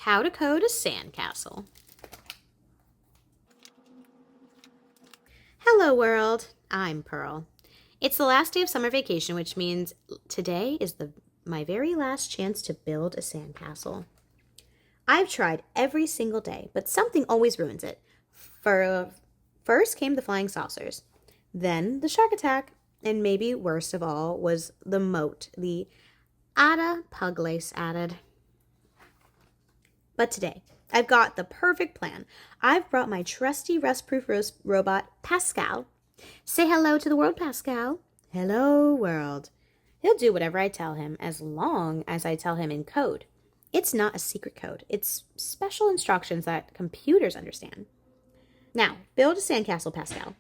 How to Code a Sandcastle. Hello world, I'm Pearl. It's the last day of summer vacation, which means today is my very last chance to build a sandcastle. I've tried every single day, but something always ruins it. First came the flying saucers, then the shark attack, and maybe worst of all was the moat, the Ada pug lace added. But today, I've got the perfect plan. I've brought my trusty rust-proof robot, Pascal. Say hello to the world, Pascal. Hello, world. He'll do whatever I tell him, as long as I tell him in code. It's not a secret code. It's special instructions that computers understand. Now, build a sandcastle, Pascal.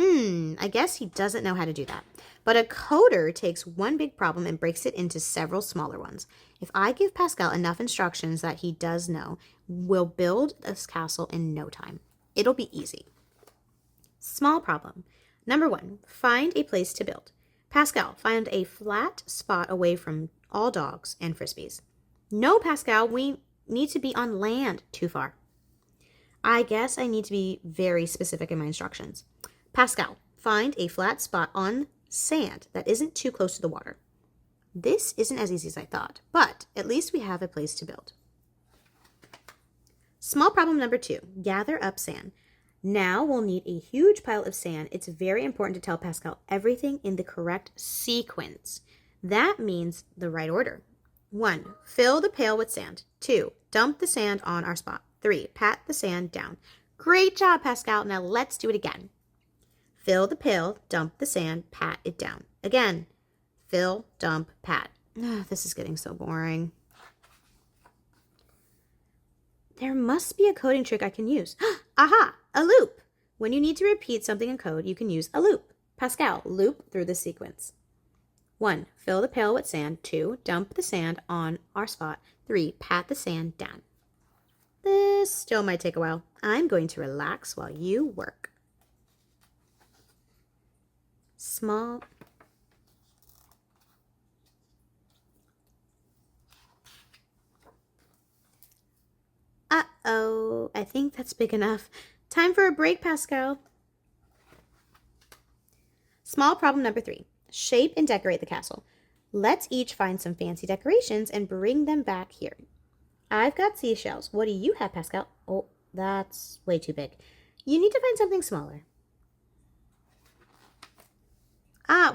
I guess he doesn't know how to do that. But a coder takes one big problem and breaks it into several smaller ones. If I give Pascal enough instructions that he does know, we'll build this castle in no time. It'll be easy. Small problem. Number 1, find a place to build. Pascal, find a flat spot away from all dogs and frisbees. No, Pascal, we need to be on land. Too far. I guess I need to be very specific in my instructions. Pascal, find a flat spot on sand that isn't too close to the water. This isn't as easy as I thought, but at least we have a place to build. Small problem number 2, gather up sand. Now we'll need a huge pile of sand. It's very important to tell Pascal everything in the correct sequence. That means the right order. 1, fill the pail with sand. 2, dump the sand on our spot. 3, pat the sand down. Great job, Pascal. Now let's do it again. Fill the pail, dump the sand, pat it down. Again, fill, dump, pat. This is getting so boring. There must be a coding trick I can use. Aha, a loop. When you need to repeat something in code, you can use a loop. Pascal, loop through the sequence. 1, fill the pail with sand. 2, dump the sand on our spot. 3, pat the sand down. This still might take a while. I'm going to relax while you work. Small. Uh-oh, I think that's big enough. Time for a break, Pascal. Small problem number 3, shape and decorate the castle. Let's each find some fancy decorations and bring them back here. I've got seashells. What do you have, Pascal? Oh, that's way too big. You need to find something smaller.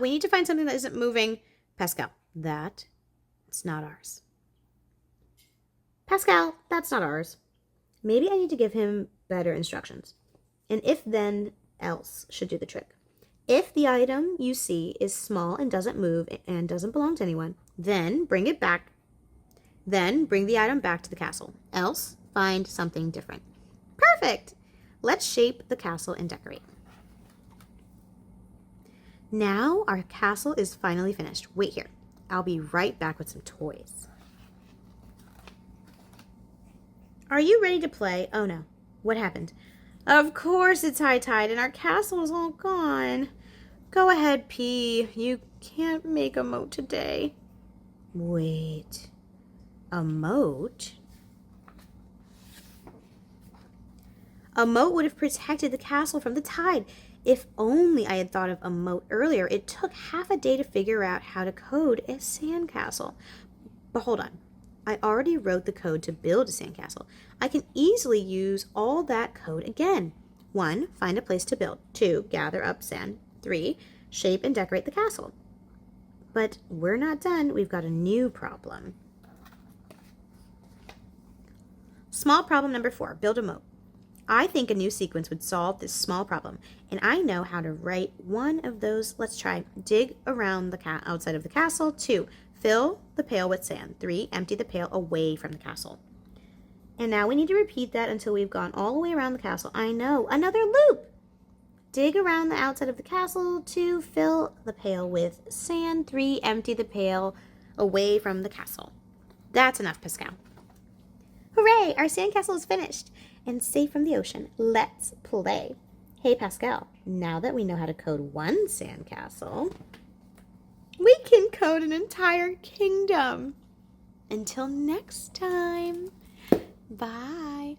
We need to find something that isn't moving. Pascal, it's not ours. Pascal, that's not ours. Maybe I need to give him better instructions. And if then else should do the trick. If the item you see is small and doesn't move and doesn't belong to anyone, then bring it back. Then bring the item back to the castle. Else, find something different. Perfect! Let's shape the castle and decorate. Now our castle is finally finished. Wait here. I'll be right back with some toys. Are you ready to play? Oh no. What happened? Of course it's high tide and our castle is all gone. Go ahead, P. You can't make a moat today. Wait. A moat? A moat would have protected the castle from the tide. If only I had thought of a moat earlier. It took half a day to figure out how to code a sandcastle. But hold on. I already wrote the code to build a sandcastle. I can easily use all that code again. 1, find a place to build. 2, gather up sand. 3, shape and decorate the castle. But we're not done. We've got a new problem. Small problem number 4, build a moat. I think a new sequence would solve this small problem, and I know how to write one of those. Let's try. Dig around the outside of the castle. 2, fill the pail with sand. 3, empty the pail away from the castle. And now we need to repeat that until we've gone all the way around the castle. I know, another loop. Dig around the outside of the castle. 2, fill the pail with sand. 3, empty the pail away from the castle. That's enough, Pascal. Hooray, our sandcastle is finished and safe from the ocean. Let's play. Hey, Pascal, now that we know how to code one sandcastle, we can code an entire kingdom. Until next time, Bye.